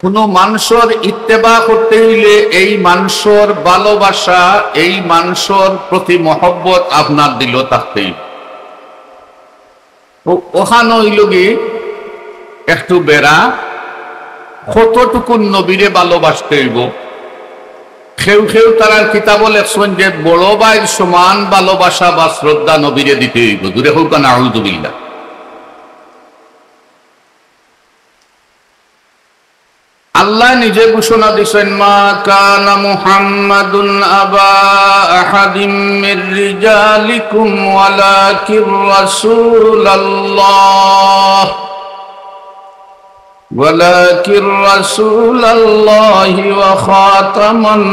কোন মানুষের ইত্তেবা করতে হইলে এই মানুষের ভালোবাসা, এই মানুষের প্রতি মহব্বত আপনার দিল থাকতেই। ওখানে হইল কি একটু বেড়া কতটুকু নবীরে ভালোবাসতে হইব। কেউ কেউ তারার কিতাবও লেখছেন যে বড় ভাইয়ের সমান ভালোবাসা বা শ্রদ্ধা নবীরে দিতে হইব। দূরে হোক না, আউযুবিল্লাহ। আল্লাহ নিজে ঘোষণা দিয়েছেন, মা কানা মুহাম্মাদুন আবা আহাদিম মির রিজালিকুম ওয়ালাকির রাসূলুল্লাহ ওয়া খাতামান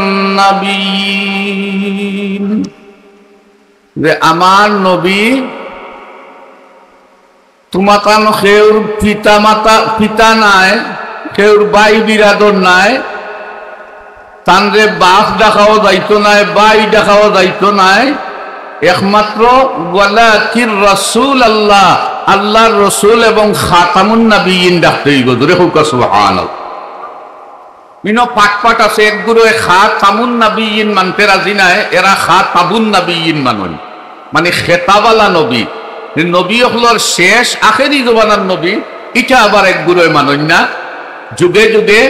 নাবিয়্যিন। যে আমার নবী তোমাকান কেউর পিতা নাই, কেউর বাই বিরাদর নাই, তানরে বাপ ডাকাও যাইতো নাই, বাই ডাকাও যাইতো নাই, একমাত্র ওয়ালাকির রাসূলুল্লাহ, আল্লাহর রসুল এবং খাতামুন নাবিয়্যিন ডাকতে হইব। দূরে হোক সুবহানাল্লাহ। মিনো পাট আছে, একগুলো খাতামুন নাবিয়্যিন মানতে রাজি নাই, এরা খাতাবুন নাবিয়্যিন মানুন, মানে খেতাবালা নবী, নবী হলোর শেষ আখেরি জবানার নবী। এটা আবার একগুলো মানুন না। যুগে যুগে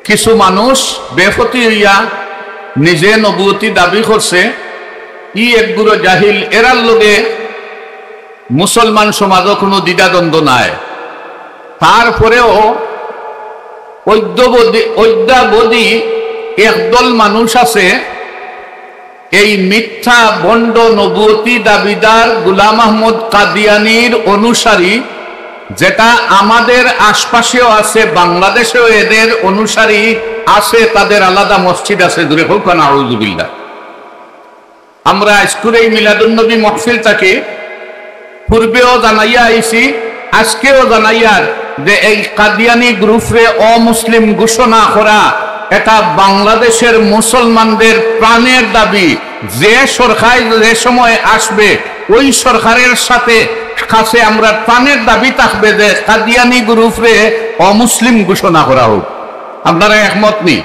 কিছু মানুষ বেফতি হইয়া নিজে নবুয়তি দাবি করছে, ই একগুলো জাহিল, এরার লগে মুসলমান সমাজও কোনো দ্বিধাদ্বন্দ্ব নাই। তারপরেও অদ্যাবধি একদল মানুষ আছে, এই মিথ্যা ভণ্ড নবুয়তি দাবিদার গোলাম আহমদ কাদিয়ানির অনুসারী, যেটা আমাদের আশপাশেও আছে, বাংলাদেশেও এদের অনুসারী আছে, তাদের আলাদা মসজিদ আছে। দূরে হোক না, আউযুবিল্লাহ। আমরা স্কুলে মিলাদুন্নবী মাহফিলটাকে পূর্বেও জানাইয়া আইছি, আজকেও জানাইয়ার যে এই কাদিয়ানি গ্রুপে অমুসলিম ঘোষণা করা এটা বাংলাদেশের মুসলমানদের প্রাণের দাবি। যে সরকার যে সময় আসবে ওই সরকারের সাথে কাছে আমরা প্রাণের দাবি থাকবে যে কাদিয়ানি গ্রুপে অমুসলিম ঘোষণা করা হোক। আপনারা একমত নি?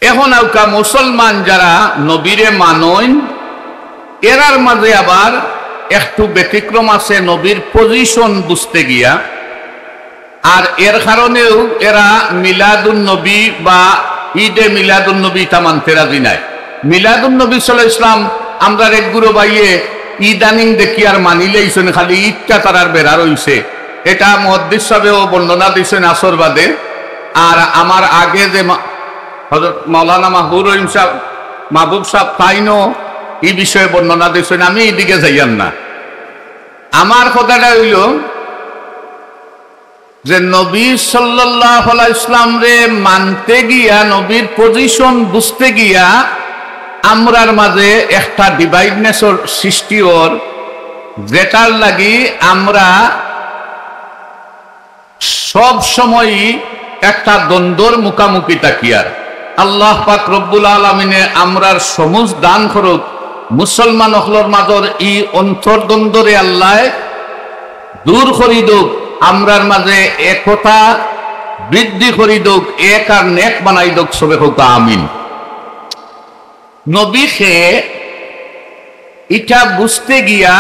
এখন আউকা মুসলমান যারা নবীরে মানন, এরার মাঝে আবার একটু ব্যতিক্রম আছে নবীর পজিশন বুঝতে গিয়া। আর এর কারণেও এরা মিলাদুন নবী বা ঈদে মিলাদুন নবী তা মানতে রাজি নাই। মিলাদুন নবী সাল্লাল্লাহু আলাইহি ওয়াসাল্লাম আমরা একগুলো বাইয়ে ইদানিং দেখি আর মানিলেইছেন, খালি ঈদটা তারার বেড়া রইছে। এটা মুহাদ্দিস সাহেবও বর্ণনা দিয়েছেন আসর বাদে। আর আমার আগে যে হযরত মাওলানা মাহবুব সাহেব তাইনও এই বিষয়ে বর্ণনা দিয়েছেন, আমি এইদিকে যাইয়াম না। আমার কথাটা হইল যে নবী সাল্লাল্লাহু আলাইহি ওয়াসাল্লাম রে মানতে গিয়া, নবীর পজিশন বুঝতে গিয়া আমরার মাঝে একটা ডিভাইডনেসর সৃষ্টি ওর, যেটার লাগি আমরা সব সময়ই একটা দ্বন্দ্বর মুখামুখি তাকিয়ার। আল্লাহ পাক রব্বুল আলামিনে আমরার সমুজ দান করুক, মুসলমান হলর মাঝর ই অন্তর্দ্বন্দ্বরে আল্লাহ দূর করি দুক, আমরার মাঝে একতা বৃদ্ধি করি দুক, এক আর নেক বানাই দুক, সবে হোক আমিন। নবীকে এটা বুঝতে গিয়া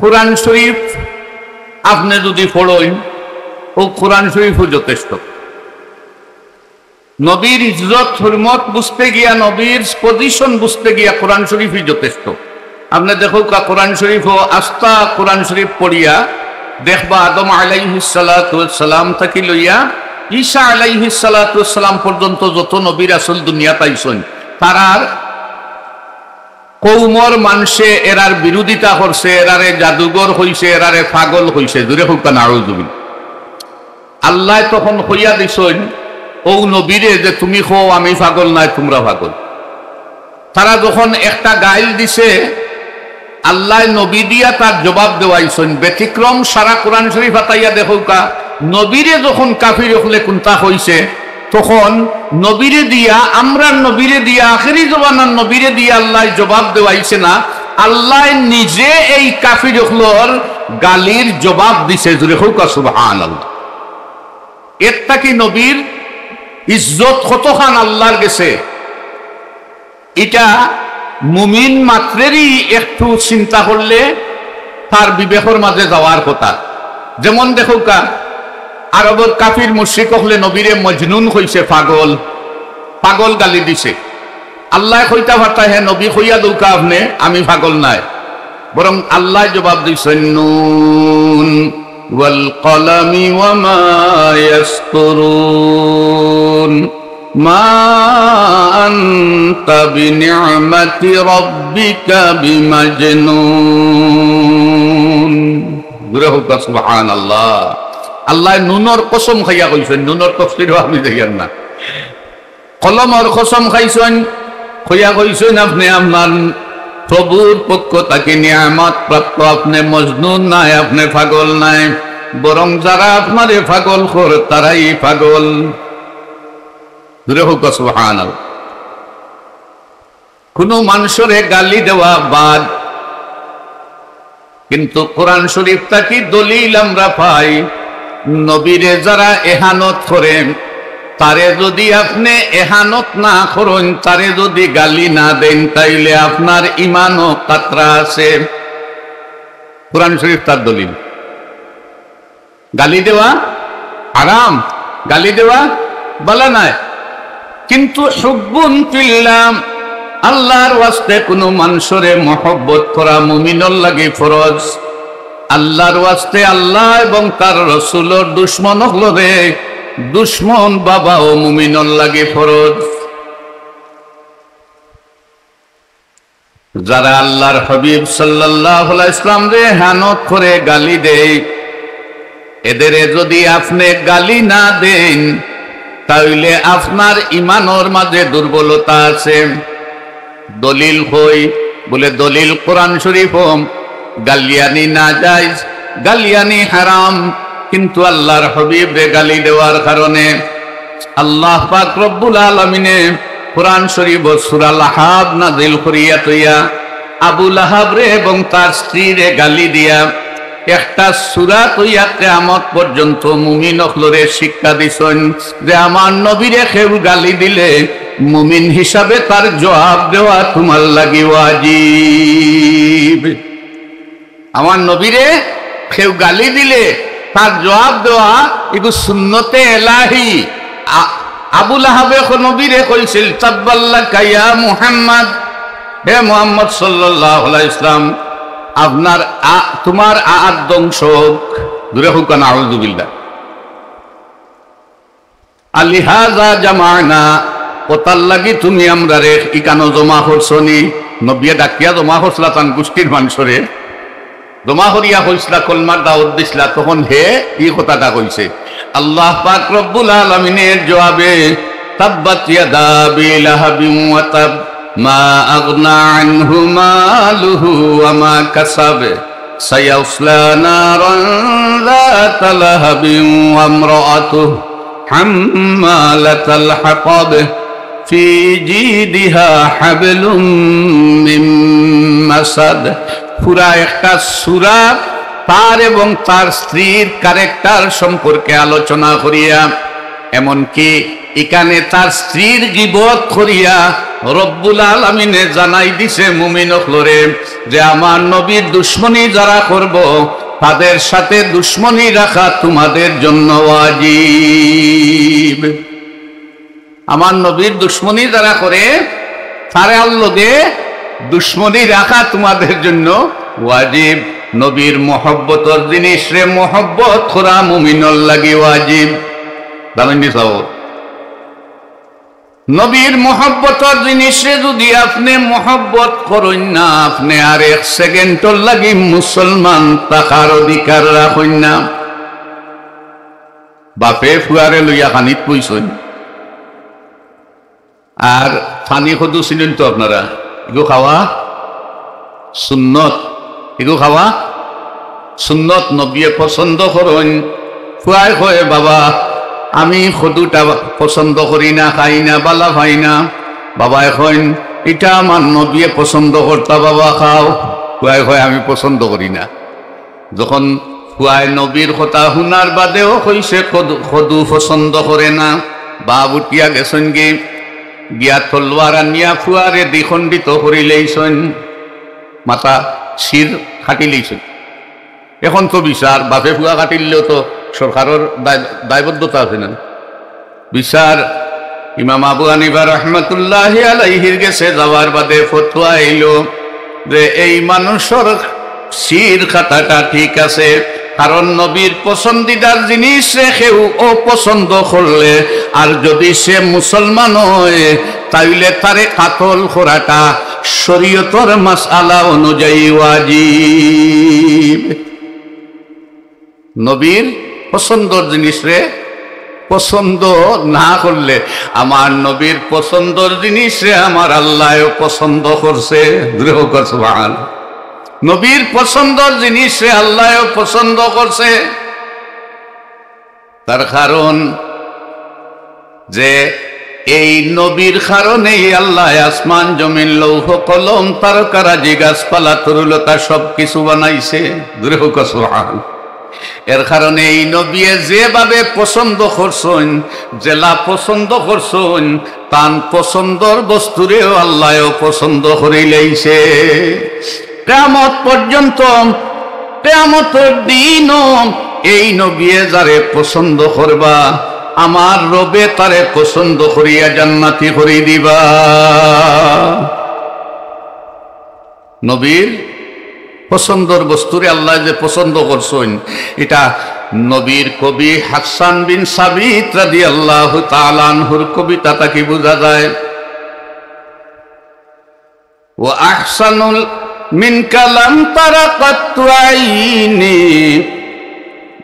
কোরআন শরীফ আপনি যদি পড়েন, ও কোরআন শরীফও যথেষ্ট। নবীর ইজ্জত হুরমত বুঝতে গিয়া, নবীর পজিশন বুঝতে গিয়া কোরআন শরীফই যথেষ্ট। আপনি দেখো কোরআন শরীফ ও আস্থা কোরআন শরীফ পড়িয়া দেখবা আদম আলাইহিস সালাতু ওয়াস সালাম থেকে লইয়া ঈসা আলাইহিস সালাতু ওয়াস সালাম পর্যন্ত যত নবী রাসূল দুনিয়াতে আইছেন, তারার কৌমর মানুষে এরার বিরোধিতা করছে, এরারে জাদুঘর হইছে, এরারে পাগল হইছে। দূরে হোক না, আউযুবিল্লাহ। আল্লাহ তখন হইয়া দিছেন ও নবীরে যে তুমি হো আমি পাগল নাই, তোমরা পাগল। তারা যখন একটা গাইল দিছে, আল্লাহ নবী দিয়া তার জবাব দেওয়াইছেন। ব্যতিক্রম সারা কোরআন শরীফ আতাইয়া দেখো কা, নবীরে যখন কাফির হলে কোনটা হইছে, তখন নবীরে দিয়া, আমরা নবীরে দিয়া, আখেরি জবানার নবীরে দিয়া আল্লাহ জবাব দেওয়াইছে না। আল্লাহ নিজে এই কাফির হলর গালির জবাব দিছে, জুড়ে হোক সুবহানাল্লাহ। এরটা কি নবীর ইজ্জত কতখান আল্লাহর গেছে, এটা মুমিন মাত্রেরই একটু চিন্তা করলে তার বিবেকের মাঝে যাওয়ার কথা। যেমন দেখো কা আরবের কাফির মুশরিক হলে নবীরে মজনুন কইছে, পাগল, পাগল গালি দিছে। আল্লাহ কইতা পারতা হে নবী কইয়া দৌকা আপনি আমি পাগল নাই, বরং আল্লাহ জবাব দিছেন নুন ওয়াল কলামি ওয়া মা ইয়াসতুরুন মা আনতা বিনি'মাতি রাব্বিকা বিমাজনুন। গুরে হোক সুবহানাল্লাহ। আল্লাহ নুনর কসম খাইয়া কইছেন, নুনর তাফসীরও আমি দেখিয়ান না, কলমর কসম খাইছেন কইয়া কইছেন আপনি আপনার প্রভুর পক্ষ তাকে নিয়ামত প্রাপ্ত, আপনি মজনুন নাই, আপনি পাগল নাই, বরং যারা আপনারে পাগল করে তারাই পাগল। দূরে হোক সুবহানাল্লাহ। কোন মানুষরে গালি দেওয়া বাদ, কিন্তু কোরআন শরীফ তাকি দলিল আমরা পাই, নবীরে যারা এহানত করেন তারে যদি আপনি এহানত না করেন, তারে যদি গালি না দেন, তাইলে আপনার ইমানও কাতরা আছে। কোরআন শরীফ তার দলিল। গালি দেওয়া হারাম, গালি দেওয়া বলা নাই, কিন্তু হুব্বুন ফিল্লাহ, আল্লাহর ওয়াস্তে কোনো মানুষরে মহব্বত করা মুমিনের লাগে ফরজ। আল্লাহর ওয়াস্তে আল্লাহ এবং তার রাসূলের দুশমন হলে দুশ্মন বাবা ও মুমিনের লাগে ফরজ। যারা আল্লাহর হাবিব সাল্লাল্লাহু আলাইহি ওয়াসাল্লাম রে হানত করে গালি দেয়, এদের যদি আপনি গালি না দেন, তাহলে আপনার ইমানের মাঝে দুর্বলতা আছে। দলিল হই বলে দলিল কোরআন শরীফ, গালিয়ানি না জায়েজ, গালিয়ানি হারাম, কিন্তু আল্লাহর হাবিব রে গালি দেওয়ার কারণে আল্লাহ পাক রব্বুল আলামিনে কোরআন শরীফ সূরা লাহাব নাযিল করিয়া তইয়া আবু লাহাব রে এবং তার স্ত্রী রে গালি দিয়া একটা সূরা তইয়া কিয়ামত পর্যন্ত মুমিন হলরে শিক্ষা দিছেন যে আমার নবীরে কেউ গালি দিলে মুমিন হিসাবে তার জবাব দেওয়া তোমার লাগি ওয়াজিব। আমার নবীরে কেউ গালি দিলে তার জবাব দেওয়া এগু সুন্নতে এলাহি। আবু লাহাবে নবীরে কইছিল তাব্বাল্লাকা ইয়া মুহাম্মদ, হে মুহাম্মদ সাল্লাল্লাহু আলাইহি ওয়াসাল্লাম, আপনার তোমার ধ্বংস হোক। দূরে হোক না, আউযু বিল্লাহ। আলিহাযা জামানা, ওতার লাগি তুমি আমরা রে ইকানো জমা করছনি। নবী ডাকিয়া জমা করছলা তান গোষ্ঠীর মানুষরে, জমা করিয়া কইসলা, কলমার দাওয়াত দিসলা, তখন হে এই কথাটা কইছে। আল্লাহ পাক রব্বুল আলামিনের জবাবে তাব্বাত ইয়াদা আবি লাহাবিন ওয়া তাব মা আগনা আনহু মালুহু ওয়া মা কাসাব সায়াসলা নারান যাতা লাহাবিন ওয়া ইমরাআতুহু হাম্মালাতাল হাতাব ফি জিদিহা হাবলুম মিন মাসাদ। পুরা একটা সূরা তার এবং তার স্ত্রীর ক্যারেক্টার সম্পর্কে আলোচনা করিয়া, এমনকি এখানে তার স্ত্রীর গীবত করিয়া রব্বুল আলামিনে জানাই দিছে মুমিন হলরে যে আমার নবীর দুশ্মনী যারা করব তাদের সাথে দুশ্মনী রাখা তোমাদের জন্য ওয়াজিব। আমার নবীর দুশ্মনী যারা করে তারে আল্লাহকে দুশ্মনী রাখা তোমাদের জন্য ওয়াজিব। নবীর মহব্বতর জিনিস রে মহব্বত করা মুমিনের লাগি ওয়াজিব। জানেননি সব নবীর মহব্বতর জিনিসে যদি আপনি মহব্বত করেন না, আপনি আর এক সেকেন্ডর লাগি মুসলমান থাকার অধিকার রাখেন না। বাপে ফুয়ারে লইয়া খানিত পইছেন, আর পানি সদু ছিলেন তো আপনারা, এগু খাওয়া সুন্নত, এগু খাওয়া সুন্নত। নবীয়ে পছন্দ করেন। ফুয়াই কয় বাবা আমি সদুটা পছন্দ করি না, খাই না, বালা খাই না। বাবা এখন এটা আমার নবীয়ে পছন্দ করতা, বাবা খাও। ফুয়াই কয় আমি পছন্দ করি না। যখন ফুয়ায় নবীর কথা শুনার বাদেও কইছে খদু পছন্দ করে না, বাপ উঠিয়া গেছেন গিয়া তলোয়ার আনিয়া ফুয়ারে দ্বিখণ্ডিত করিলেইছেন, মাথা শির কাটিলেইছেন। এখন তো বিচার, বাপে ফুয়া কাটিলেও তো সরকারের দায়বদ্ধতা আছে না। বিচার ইমাম আবু হানিফা রহমতুল্লাহি আলাইহির গেছে যাওয়ার বাদে ফতোয়া এল যে এই মানুষের শির খাতাটা ঠিক আছে, কারণ নবীর পছন্দিদার জিনিস কেউ অপছন্দ করলে আর যদি সে মুসলমান হয় তাইলে তারে কাতল করাটা শরীয়তের মাসআলা অনুযায়ী ওয়াজিব। নবীর পছন্দর জিনিস রে পছন্দ না করলে, আমার নবীর পছন্দর জিনিস রে আমার আল্লাহ পছন্দ করছে, সুবহানাল্লাহ। নবীর পছন্দর জিনিস রে আল্লাহ পছন্দ করছে, তার কারণ যে এই নবীর কারণেই আল্লাহ আসমান জমিন লৌহ কলম তারকারাজি গাছপালা তরুলতা সব কিছু বানাইছে, সুবহানাল্লাহ। এর কারণে এই নবী যেভাবে পছন্দ করছেন, জেলা পছন্দ করছেন, তান পছন্দর বস্তুরেও আল্লাহ পছন্দ করে লাইছে। কিয়ামত পর্যন্ত, কিয়ামতের দিনও এই নবী যারে পছন্দ করবা আমার রবে তারে পছন্দ করিয়া জান্নাতি করে দিবা। নবীর পছন্দর বস্তুরে আল্লাহ যে পছন্দ করছেন, এটা নবীর কবি হাসান বিন সাবিত রাদিয়াল্লাহু তাআলা আনহুর কবিতা তাকে বোঝা যায়। ওয়া আহসানুল মিন কালাম তারাকাত আইনি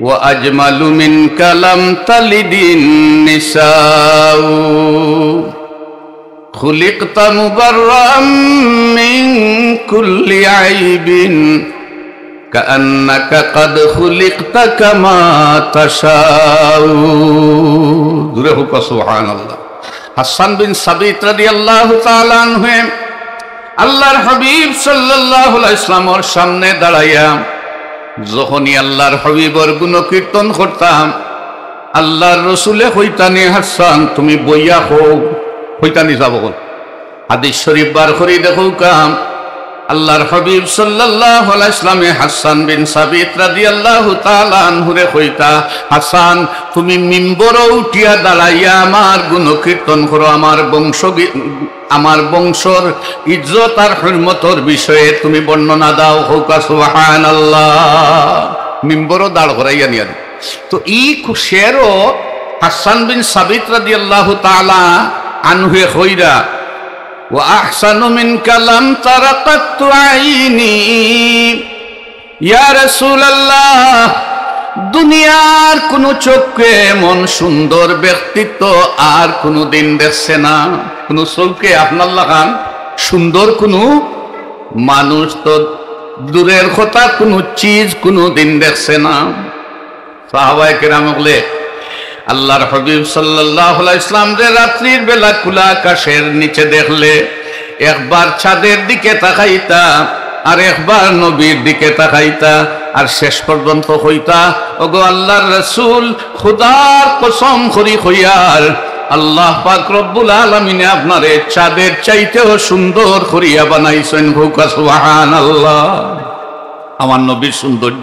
ওয়া আজমালু মিন কালাম তালিদিন নিসাউ খুলিকতা মুবাররাম মিন কুল্লি আইবিন কাআন্নাকা কাদ খুলিকতা কামা তাশাউ। জোরে হোক সুবহানাল্লাহ। হাসান বিন সাবিত রাদিয়াল্লাহু তাআলা আনহু আল্লাহর হাবিব সাল্লাল্লাহু আলাইহি ওয়াসাল্লামের সামনে দাঁড়াইয়া যখনই আল্লাহর হাবিবের গুণকীর্তন করতাম, আল্লাহর রসুলে কইতানি হাসান তুমি বইয়া হোক, হইতানি যাব। হাদিস শরীফ বার করে দেখো কাম আল্লাহর হাবিব সাল্লাল্লাহু আলাইহি ওয়াসাল্লামে হাসান বিন সাবিত রাদিয়াল্লাহু তাআলা আনহুরে কইতা, হাসান তুমি মিম্বরে উঠিয়া দাঁড়াইয়া আমার গুণকীর্তন করো, আমার বংশর ইজ্জত আর হুরমতের বিষয়ে তুমি বর্ণনা দাও। হোক সুবহানাল্লাহ। মিম্বরও দাঁড় করাইয়া নিয়া। তো ই শেরও হাসান বিন সাবিত রাদিয়াল্লাহু তাআলা আনহুয়ে কইরা ওয়া আহসানু মিন কালাম তারাকাত আইনি ইয়া রাসূলুল্লাহ, দুনিয়ার কোন চোখে এমন সুন্দর ব্যক্তিত্ব আর কোনদিন দেখছে না। কোন চোখে আপনার লাগান সুন্দর কোন মানুষ তো দূরের কথা কোন চিজ কোনদিন দেখছে না। সাহাবায়ে কেরাম বলে আল্লাহর হাবিব সাল্লাল্লাহু আলাইহি ওয়াসাল্লাম যে রাত্রির বেলা খোলা আকাশের নিচে দেখলে একবার ছাদের দিকে তাকাইতা আর একবার নবীর দিকে তাকাইতা আর শেষ পর্যন্ত হইতা, ওগো আল্লাহর রাসূল খোদার কসম করি হইয়ার আল্লাহ পাক রব্বুল আলামিন আপনারে চাঁদের চাইতেও সুন্দর করিয়া বানাইছেন। ভুকা সুবহানাল্লাহ। আমার নবীর সৌন্দর্য,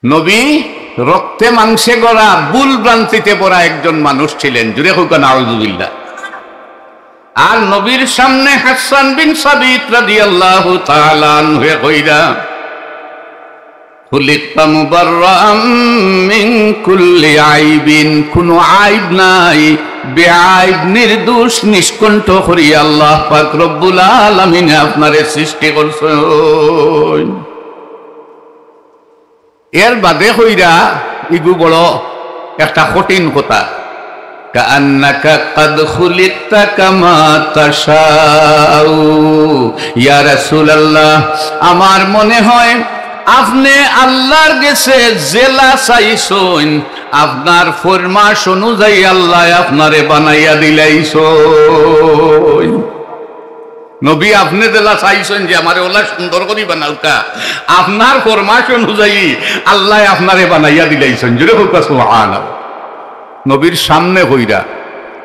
নবী রক্তে মাংসে গড়া ভুল ভ্রান্তিতে পড়া একজন মানুষ ছিলেন। জুড়ে হোক নাউযুবিল্লাহ। আর নবীর সামনে হাসান বিন সাবিত রাদিয়াল্লাহু তাআলা আনহু কইরা খুলিকতা মুবাররাম মিন কুল্লি আইবিন, কোনো আইব নাই, বেআইব নির্দোষ নিষ্কণ্ঠ করিয়া আল্লাহ পাক রব্বুল আলামিন আপনারে সৃষ্টি করছেন। এর বাদে হইরা ইগু বড় একটা কঠিন কথা, কাআন্নাকা কাদ খুলিকতা কামা তাশাউ ইয়া রাসূলুল্লাহ, আমার মনে হয় আপনি আল্লাহর কাছে জেলা চাইছেন, আপনার ফরমাশ অনুযায়ী আল্লাহ আপনারে বানাইয়া দিলাইছেন। নবী আপনি দেলা চাইছেন যে আমারে ওলা সুন্দর করে বানাওটা, আপনার ফরমাশ অনুযায়ী আল্লাহ আপনারে বানাইয়া দিলাইছেন। জুড়ে হোক সুবহানাল্লাহ। নবীর সামনে হইরা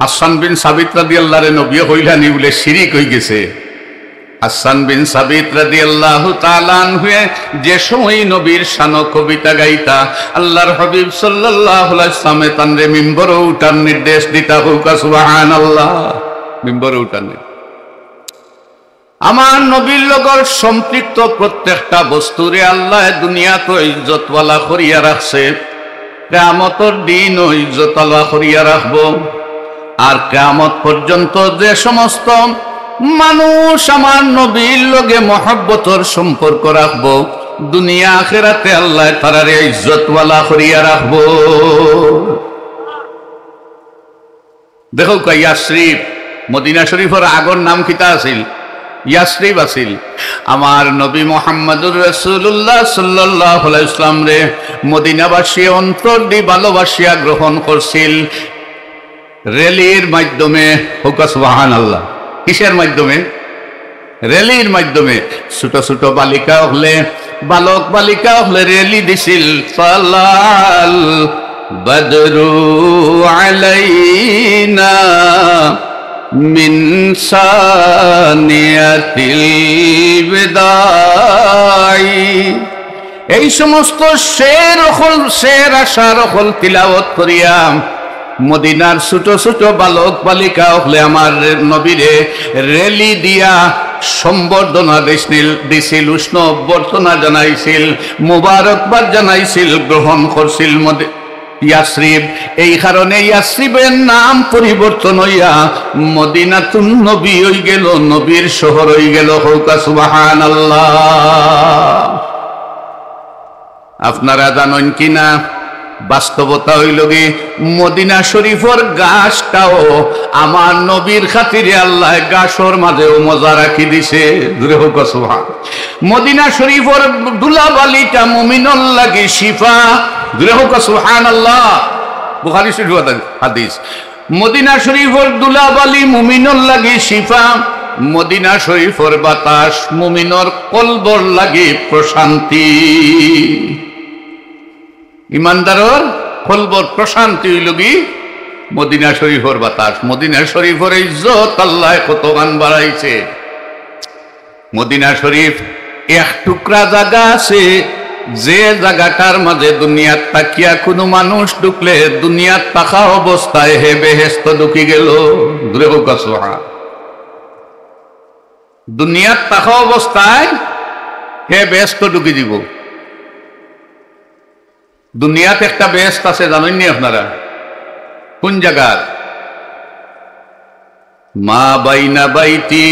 হাসান বিন সাবিত রাদিয়াল্লাহু আনহু নবী হইলা নি বলে শিরিক হয়ে গেছে। হাসান বিন সাবিত রাদিয়াল্লাহু তাআলা আনহু যে সময় নবীর শান কবিতা গাইতা, আল্লাহর হাবিব সাল্লাল্লাহু আলাইহি ওয়াসাল্লাম তানরে মিম্বরে উঠার নির্দেশ দিতা। হোক সুবহানাল্লাহ। মিম্বরে উঠার আমার নবীর লগর সম্পৃক্ত প্রত্যেকটা বস্তুরে আল্লাহ দুনিয়াতে ইজ্জতওয়ালা করিয়া রাখছে, কিয়ামতের দিন ইজ্জতওয়ালা করিয়া রাখবো। আর কিয়ামত পর্যন্ত যে সমস্ত মানুষ আমার নবীর লগে মহব্বতের সম্পর্ক রাখবো, দুনিয়া আখিরাতে আল্লাহ তারারে ইজ্জতওয়ালা করিয়া রাখবো। দেখো ইয়াসরিব, মদিনা শরীফের আগর নাম কিতা আছিল? ইয়াসরিব আছিল। আমার নবী মুহাম্মদুর রাসূলুল্লাহ সাল্লাল্লাহু আলাইহি ওয়াসাল্লাম রে মদিনাবাসী অন্তর দি ভালোবাসিয়া গ্রহণ করছিল রেলির মাধ্যমে। হোক সুবহানাল্লাহ। কিসের মাধ্যমে? রেলির মাধ্যমে। ছোট ছোট বালিকা হলে, বালক বালিকা হলে রেলি দিছিল। সালাল বদরু আলাইনা মিন সানিয়াতিল বিদাই। এই সমস্ত শের আশার হল তিলাওয়াত করিয়া মদিনার ছোট ছোট বালক বালিকা হলে আমার নবীরে রেলি দিয়া সম্বর্ধনা দিছিল, উষ্ণ অভ্যর্থনা জানাইছিল, মুবারকবাদ জানাইছিল, গ্রহণ করছিল ইয়াসরিব। এই কারণে ইয়াসরিবের নাম পরিবর্তন হইয়া মদিনাতুন নবী হই গেল, নবীর শহর হই গেল। হোক সুবহানাল্লাহ। আপনারা জানেন কিনা, বাস্তবতা হইল কি মদিনা শরীফের গাছটাও আমার নবীর খাতিরে আল্লাহ গাছর মাঝেও মজা রাখি দিছে। জুড়ে হোক সুবহান। মদিনা শরীফের দুলাবালিটা মুমিনুল লাগি শিফা। জুড়ে হোক সুবহানাল্লাহ। বুখারী শরীফের হাদিস। মদিনা শরীফের দুলাবালি মুমিনুল লাগি শিফা। মদিনা শরীফের বাতাস মুমিনর কলবর লাগি প্রশান্তি। ইমানদারর কলবর প্রশান্তি হইল কি মদিনা শরীফের বাতাস। মদিনা শরীফের ইজ্জত আল্লাহ কত গান বাড়াইছে। মদিনা শরীফ এক টুকরা জায়গা আছে, যে জায়গাটার মাঝে দুনিয়াত তাকিয়া কোনো মানুষ ঢুকলে দুনিয়াত থাকা অবস্থায় হে বেহেশত ঢুকি গেল। দূরে হোক সুবহান। দুনিয়াত থাকা অবস্থায় হে বেহেশত ঢুকি দিব। দুনিয়াতে একটা বেহেশত আছে, জানেননি আপনারা? কোন জায়গার? মা বাইনা বাইতি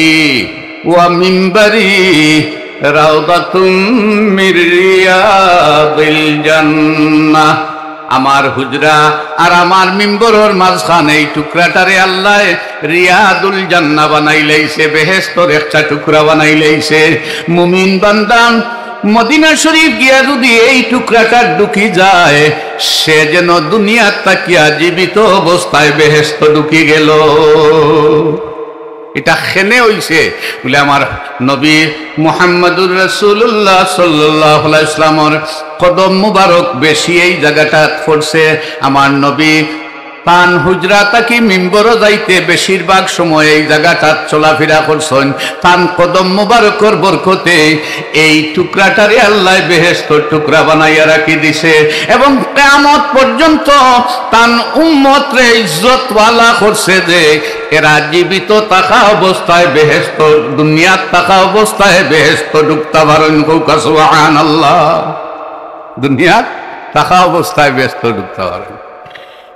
ওয়া মিম্বারি রাউদাতুম মির রিয়াদিল জান্নাহ। আমার হুজরা আর আমার মিম্বরের মাঝখানে এই টুকরাটারে আল্লাহ রিয়াদুল জান্নাহ বানাইলেইছে, বেহেশতের একটা টুকরা বানাইলেইছে। মুমিন বান্দা মদিনা শরীফ গিয়া যদি এই টুকরাটা ঢুকি যায়, সে যেন দুনিয়ার তাকিয়া জীবিত অবস্থায় বেহেশত ঢুকি গেল। এটা খেনে হইছে বলে আমার নবী মুহাম্মদুর রাসূলুল্লাহ সাল্লাল্লাহু আলাইহি ওয়াসাল্লামের কদম মুবারক বেশি এই জায়গাটা পড়ছে। আমার নবী পান হুজরা তাকি মিম্বর যাইতে বেশিরভাগ সময় এই জায়গাটা চলাফেরা করছেন। তান কদম মুবারকর বরকতে এই টুকরাটারে আল্লাহ বেহেশতের টুকরা বানাইয়া রাখি দিছে এবং কিয়ামত পর্যন্ত তান উম্মতরে ইজ্জতওয়ালা করছে যে এরা জীবিত থাকা অবস্থায় বেহেশত, দুনিয়াত থাকা অবস্থায় বেহেশত ঢুকতে পারেন। সুবহানাল্লাহ। দুনিয়াত থাকা অবস্থায় বেহেশত ঢুকতে পারেন।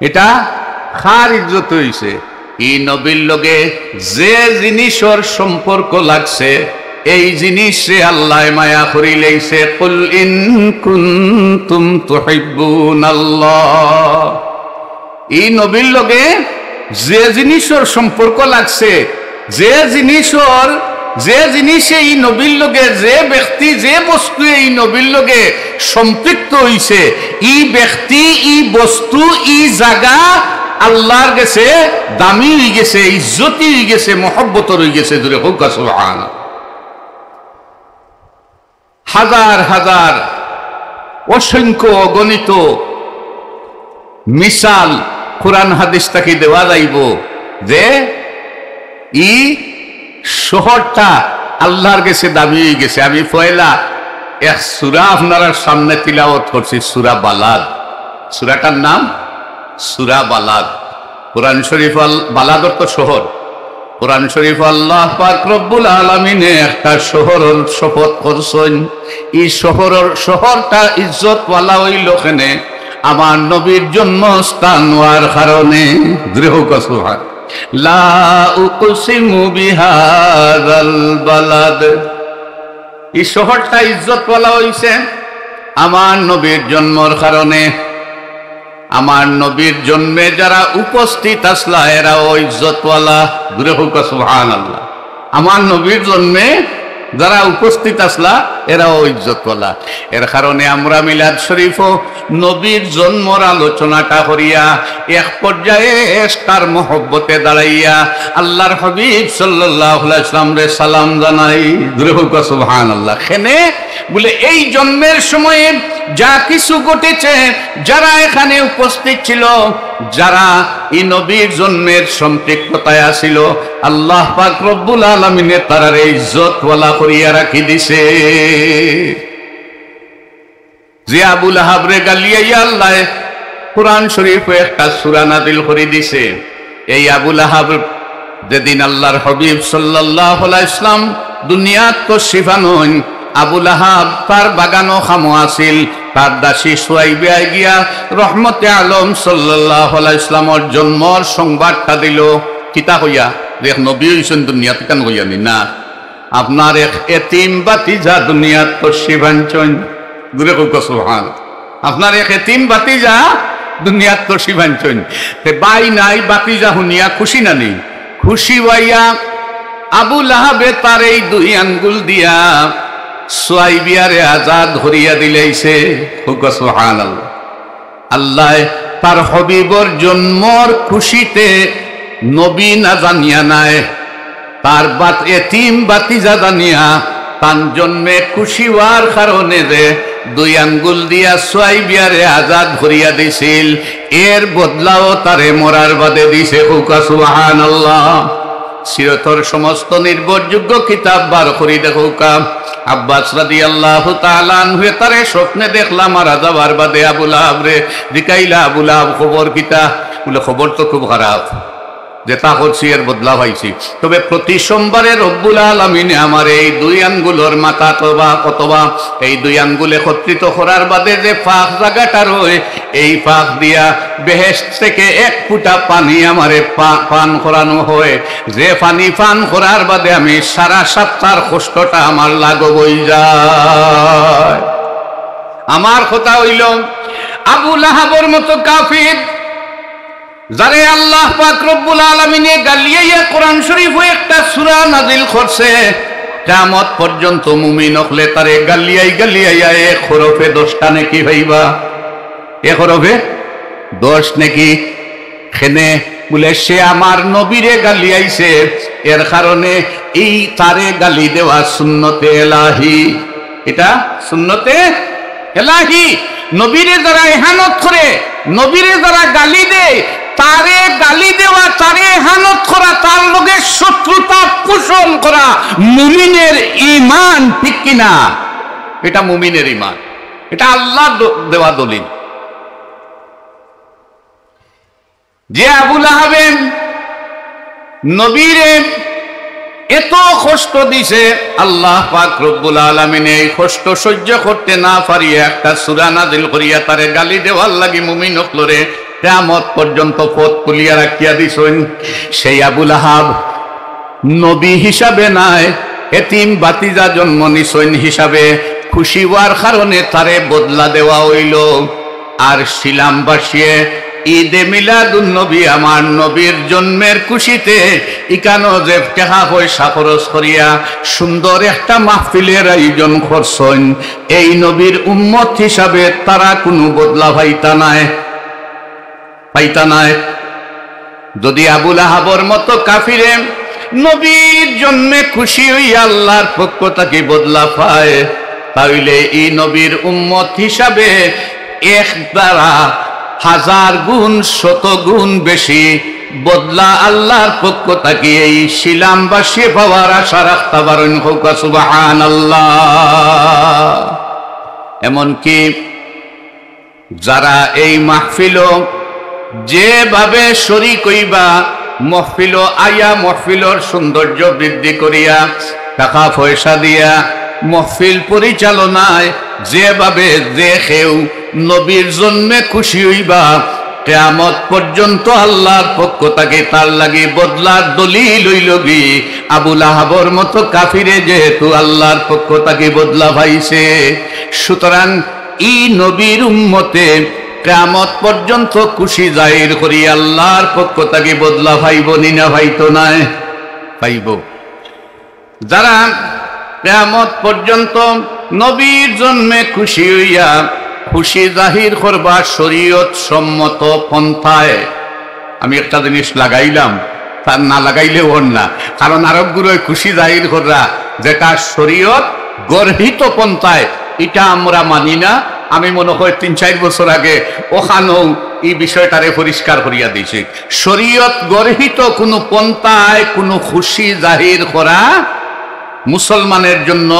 এটা খার ইজ্জত হইছে। এই নবীর লগে যে জিনিসের সম্পর্ক লাগছে এই জিনিসে আল্লাহ মায়া করিলেইছে। কুল ইন কুনতুম তুহিব্বুনাল্লাহ। এই নবীর লগে যে জিনিসের সম্পর্ক লাগছে, যে জিনিসে এই নবীর লগে, যে ব্যক্তি যে বস্তু এই নবীর লগে সম্পৃক্ত হইছে, এই ব্যক্তি এই বস্তু এই জায়গা আল্লাহর কাছে দামি হয়ে গেছে, ইজ্জতি হয়ে গেছে, মহব্বত হয়ে গেছে। দূরে হোক সুবহানাল্লাহ। হাজার হাজার অসংখ্য অগণিত মিসাল কোরআন হাদিস থেকে দেওয়া যাইব যে এই শহরটা আল্লাহর কাছে দামি হয়ে গেছে। আমি পয়লা এক সূরা আপনার সামনে তিলাওয়াত করছি, সূরা বালাদ। সূরাটার নাম সূরা বালাদ। কোরআন শরীফ বালাদ অর্থ শহর। কোরআন শরীফ আল্লাহ পাক রব্বুল আলামিনে একটা শহরের শপথ করছেন। এই শহরটা ইজ্জত ওয়ালা হইল কেনে আমার নবীর জন্মস্থান হওয়ার কারণে। সুবহান লা উকসিমু বিহাযাল বালাদ। এই শহরটা ইজ্জত ওয়ালা হইছে আমার নবীর জন্মের কারণে। আমার নবীর জন্মে যারা উপস্থিত আসলা এরাও ইজ্জতওয়ালা। দূরে হোক সুবহানাল্লাহ। আমার নবীর জন্মে যারা উপস্থিত আসলা এরাও ইজ্জতওয়ালা। এর কারণে আমরা মিলাদ শরীফও নবীর জন্মর আলোচনাটা করিয়া এক পর্যায়ে তার মহব্বতে দাঁড়াইয়া আল্লাহর হাবিব সাল্লাল্লাহু আলাইহি ওয়াসাল্লাম রে সালাম জানাই। দূরে হোক সুবহানাল্লাহ। খেনে বলে এই জন্মের সময়ে যা কিছু ঘটেছে, যারা এখানে উপস্থিত ছিল, যারা এই নবীর জন্মের সম্পৃক্ততায় আসিল, আল্লাহ পাক রব্বুল আলামিনে তারার ইজ্জত ওয়ালা করিয়া রাখি দিছে। যে আবু লাহাব রে গালিয়াইয়া আল্লাহ কোরআন শরীফে একটা সূরা নাযিল করে দিছে। এই আবু লাহাব যেদিন আল্লাহর হাবিব সাল্লাল্লাহু আলাইহি ওয়াসাল্লাম দুনিয়াত তশরিফ আনন, আবু লাহাব তার বাগানো খামো আছিল। তার দাসী সুয়াইবা গিয়া রহমতে আলম সাল্লাল্লাহু আলাইহি ওয়াসাল্লামের জন্মর সংবাদটা দিল। কিতা কইয়া দেখ নবী হইছেন দুনিয়াত কেন কইয়া নি না আপনার এক এতিম বাতিজা দুনিয়াত তশরিফ আনছেন। দূরে হোক সুবহান। আপনার এক এতিম বাতিজা দুনিয়াত তশরিফ আনছেন। তে বাই নাই বাতিজা শুনিয়া খুশি না নেই? খুশি হইয়া আবু লাহাবে তার এই দুই আঙ্গুল দিয়া সুয়াইবিয়ারে আজাদ ধরিয়া দিলাইছে। সুবহানাল্লাহ। আল্লাহ তার হবিবর জন্মর খুশিতে নবী না জানিয়া নাই, তার এতিম বাতিজা জানিয়া তার জন্মে খুশি হওয়ার কারণে যে দুই আঙ্গুল দিয়া সুয়াইবিয়ারে আজাদ ধরিয়া দিছিল, এর বদলাও তারে মরার বাদে দিছে। সুবহানাল্লাহ। সিরতর সমস্ত নির্ভরযোগ্য কিতাব বার করি দেখো কাম আব্বাস রাদিয়াল্লাহু তাআলা আনহু তারে স্বপ্নে দেখলাম মারা যাবার বাদে আবু লাহাব রে জিকাইলা, আবু লাহাব খবর কিতা? বলে খবর তো খুব খারাপ, যেটা করছি এর বদলা পাইছি। তবে প্রতি সোমবারে রব্বুল আলামিনে আমার এই দুই আঙ্গুলের মাথা অথবা এই দুই আঙ্গুল একত্রিত করার বাদে যে ফাঁক জায়গাটা রয়ে, এই ফাঁক দিয়া বেহেশত থেকে এক ফুটা পানি আমারে পান করানো হয়। যে পানি পান করার বাদে আমি সারা সপ্তাহের কষ্টটা আমার লাগবই যায়। আমার কথা হইল আবু লাহাবের মতো কাফির যারে আল্লাহ পাক রব্বুল আলামিনে গালিয়াইয়া কোরআন শরীফে একটা সূরা নাযিল করছে, কিয়ামত পর্যন্ত মুমিন হলে তারে গালিয়াইয়া এক হরফে 10টা নেকি হইবা। এক হরফে 10 নেকি। খেনে বলে সে আমার নবীরে গালিয়াইছে, এর কারণে এই তারে গালি দেওয়া সুন্নতে এলাহি। এটা সুন্নতে এলাহি। নবীরে যারা ইহানত করে, নবীরে যারা গালি দেয়, তারে গালি দেওয়া, তারে ইহানত করা, তার লগে শত্রুতা পোষণ করা মুমিনের ঈমান, ঠিক কিনা? এটা মুমিনের ঈমান, এটা আল্লাহর দেওয়া দলিল। যে আবু লাহাবে নবীরে এত কষ্ট দিছে, আল্লাহ পাক রব্বুল আলামিন এই কষ্ট সহ্য করতে না পারিয়া একটা সূরা নাযিল করিয়া তারে গালি দেওয়ার লাগি মুমিন হকলরে কিয়ামত পর্যন্ত পথ খুলিয়া রাখিয়া দিছেন। সেই আবু লাহাব নবী হিসাবে নাই, এতিম বাতিজা জন্ম নিছেন হিসাবে খুশি হওয়ার কারণে তারে বদলা দেওয়া হইল। আর শিলাম বাসিয়ে ঈদে মিলাদুন নবী আমার নবীর জন্মের খুশিতে ইকানো যে টাকা পয়সা খরচ করিয়া সুন্দর একটা মাহফিলের আয়োজন করছেন, এই নবীর উম্মত হিসাবে তারা কোনো বদলা পাইতা নাই। যদি আবুল আহাবর মতো কাফিরে নবীর জন্য খুশি হইয়া আল্লাহর পক্ষ থেকে বদলা পায়, তাহলে এই নবীর উম্মত হিসাবে এক দ্বারা 1000 গুণ 100 গুণ বেশি বদলা আল্লাহর পক্ষ থেকে এই শিলামবাসী পাওয়ার আশা রাখতে পারেন। হোক সুবহানাল্লাহ। এমনকি যারা এই মাহফিল যেভাবে শরীক হইবা, মাহফিল আয়া মাহফিলর সৌন্দর্য বৃদ্ধি করিয়া টাকা পয়সা দিয়া মাহফিল পরিচালনায় যেভাবে দেখেও নবীর জন্য খুশি হইবা, কিয়ামত পর্যন্ত আল্লাহর পক্ষ থেকে তার লাগি বদলার দলিল হইল কি আবুল আহাবর মতো কাফিরে যেহেতু আল্লাহর পক্ষ থেকে বদলা পাইছে, সুতরাং এই নবীর উম্মতে কিয়ামত পর্যন্ত খুশি জাহির করি আল্লাহর পক্ষ থেকে বদলা পাইব নি না পাইতো না? পাইব। যারা কিয়ামত পর্যন্ত নবীর জন্মে খুশি হইয়া খুশি জাহির করবা শরীয়ত সম্মত পন্থায়, আমি একটা জিনিস লাগাইলাম, তার না লাগাইলে ওর না, কারণ আরবগুলোয় খুশি জাহির করা যেটা শরীয়ত গর্হিত পন্থায়, এটা আমরা মানি না। আমি মনে হয় 3-4 বছর আগে ওখানেও এই বিষয়টারে পরিষ্কার করিয়া দিয়েছি। শরীয়ত গর্হিত কোনো পন্থায় কোনো খুশি জাহির করা মুসলমানের জন্য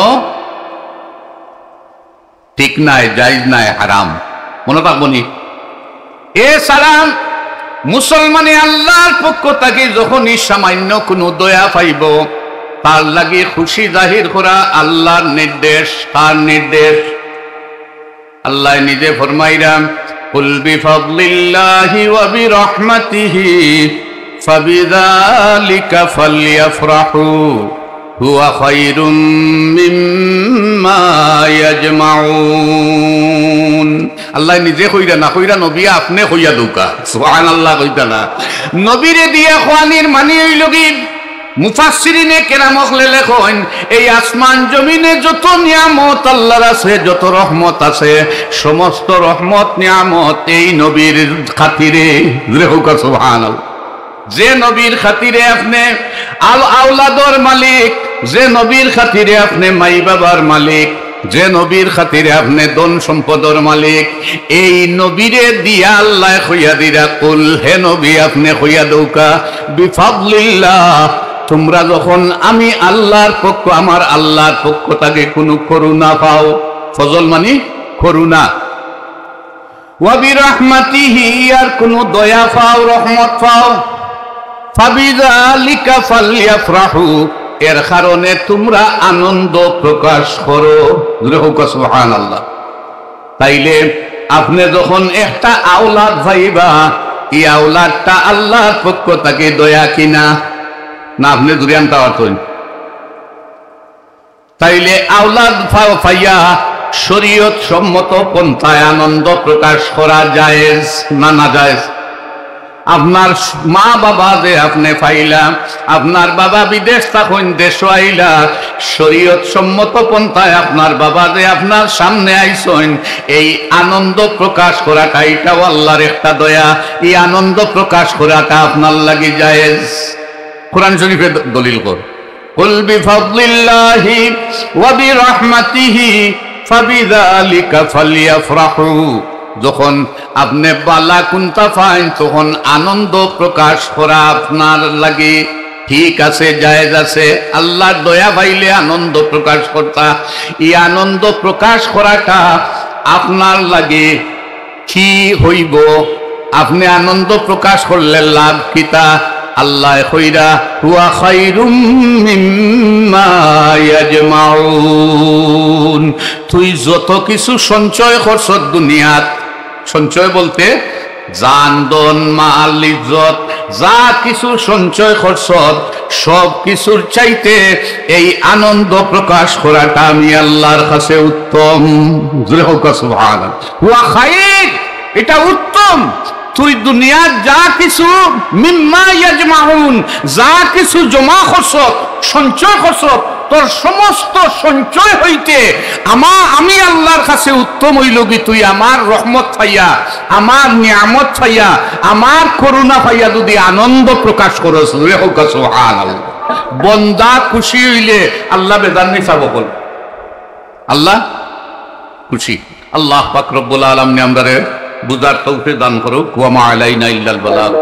ঠিক নাই, জায়েজ নাই, হারাম। মনে রাখবনি। এছাড়া মুসলমানে আল্লাহর পক্ষ থেকে যখনই সামান্য কোনো দয়া পাইব, তার লাগে খুশি জাহির করা আল্লাহর নির্দেশ। তার নির্দেশ আল্লাহ নিজে ফরমাইরাম, কুল বিফাদলিল্লাহি ওয়া বিরহমাতিহি ফাবিযালিকা ফালইফরাহু হুয়া খায়রুম মিম্মা ইয়াজমাউন। আল্লাহ নিজে কইরা না কইরা নবী আপনি কইয়া দৌকা, সুবহানাল্লাহ কইতা না। নবীরে দিয়া খোয়ানির মানি হইল কি মুফাসসিরিনে কেরামক লেখেন, এই আসমান জমিনে যত নিয়ামত আল্লাহর আছে, যত রহমত আছে, সমস্ত রহমত নিয়ামত এই নবীর খাতিরে। সুবহানাল্লাহ। যে নবীর খাতিরে আপনি আওলাদর মালিক, যে নবীর খাতিরে আপনি মাই বাবার মালিক, যে নবীর খাতিরে আপনি ধন সম্পদর মালিক, এই নবীরে দিয়া আল্লাহ কইয়া দিরা, কুল হে নবী আপনি কইয়া দৌকা বিফাদলিল্লাহ, তোমরা যখন আমি আল্লাহর পক্ষ, আমার আল্লাহর পক্ষ থেকে কোনো করুণা পাও, ফজল মানে করুণা, ওয়া বিরহমাতিহি আর কোনো দয়া পাও, রহমত পাও, ফাবিযালিকা ফালইফরাহু এর কারণে তোমরা আনন্দ প্রকাশ করো। সুবহানাল্লাহ। তাইলে আপনি যখন একটা আওলাদ পাইবা, এই আওলাদটা আল্লাহর পক্ষ থেকে দয়া কিনা না, আপনি দুরিয়ানটা অর্থন। তাইলে আওলাদ পাইয়া শরীয়ত সম্মত পন্থায় আনন্দ প্রকাশ করা জায়েজ না না জায়েজ? আপনার মা বাবা যে আপনি পাইলা, আপনার বাবা বিদেশ তখন দেশ আইলা, শরীয়ত সম্মত পন্থায় আপনার বাবা যে আপনার সামনে আইসেন, এই আনন্দ প্রকাশ করাটা এটাও আল্লাহর একটা দয়া। এই আনন্দ প্রকাশ করাটা আপনার লাগি জায়েজ। কোরআন শরীফে দলিল কর, কুল বিফাদলিল্লাহি ওয়া বিরহমাতিহি ফাবিযালিকা ফালইফরাহু। যখন আপনি বালা কুন্তা পান, তখন আনন্দ প্রকাশ করা আপনার লাগে ঠিক আছে, জায়েজ আছে। আল্লাহর দয়া পাইলে আনন্দ প্রকাশ করতা, এই আনন্দ প্রকাশ করাটা আপনার লাগে কি হইব? আপনি আনন্দ প্রকাশ করলে লাভ কিতা? আল্লাহ কইরা হুয়া খায়রুম মিম্মা ইয়াজমাউন, তুই যত কিছু সঞ্চয় করছ দুনিয়াত, সঞ্চয় বলতে জান ধন মাল ইজ্জত যা কিছু সঞ্চয় করছ, সব কিছুর চাইতে এই আনন্দ প্রকাশ করাটা আমি আল্লাহর কাছে উত্তম। সুবহানাল্লাহ। হুয়া খায়র, এটা উত্তম। তুই দুনিয়ার যা কিছু মিম্মা ইয়াজমাউন, যা কিছু জমা করছ, সঞ্চয় করছ, তোর সমস্ত সঞ্চয় হইতে আমি আল্লাহর কাছে উত্তম হইল কি তুই আমার রহমত পাইয়া, আমার নিয়ামত পাইয়া, আমার করুণা পাইয়া যদি আনন্দ প্রকাশ করস। সুবহানাল্লাহ। বন্দা খুশি হইলে আল্লাহ বেদান নিছাব বল, আল্লাহ খুশি। আল্লাহ পাক রব্বুল আলামিন আমাদের বুঝার তৌফিক দান করুক। ওয়া মা আলাইনা ইল্লাল বালাগ।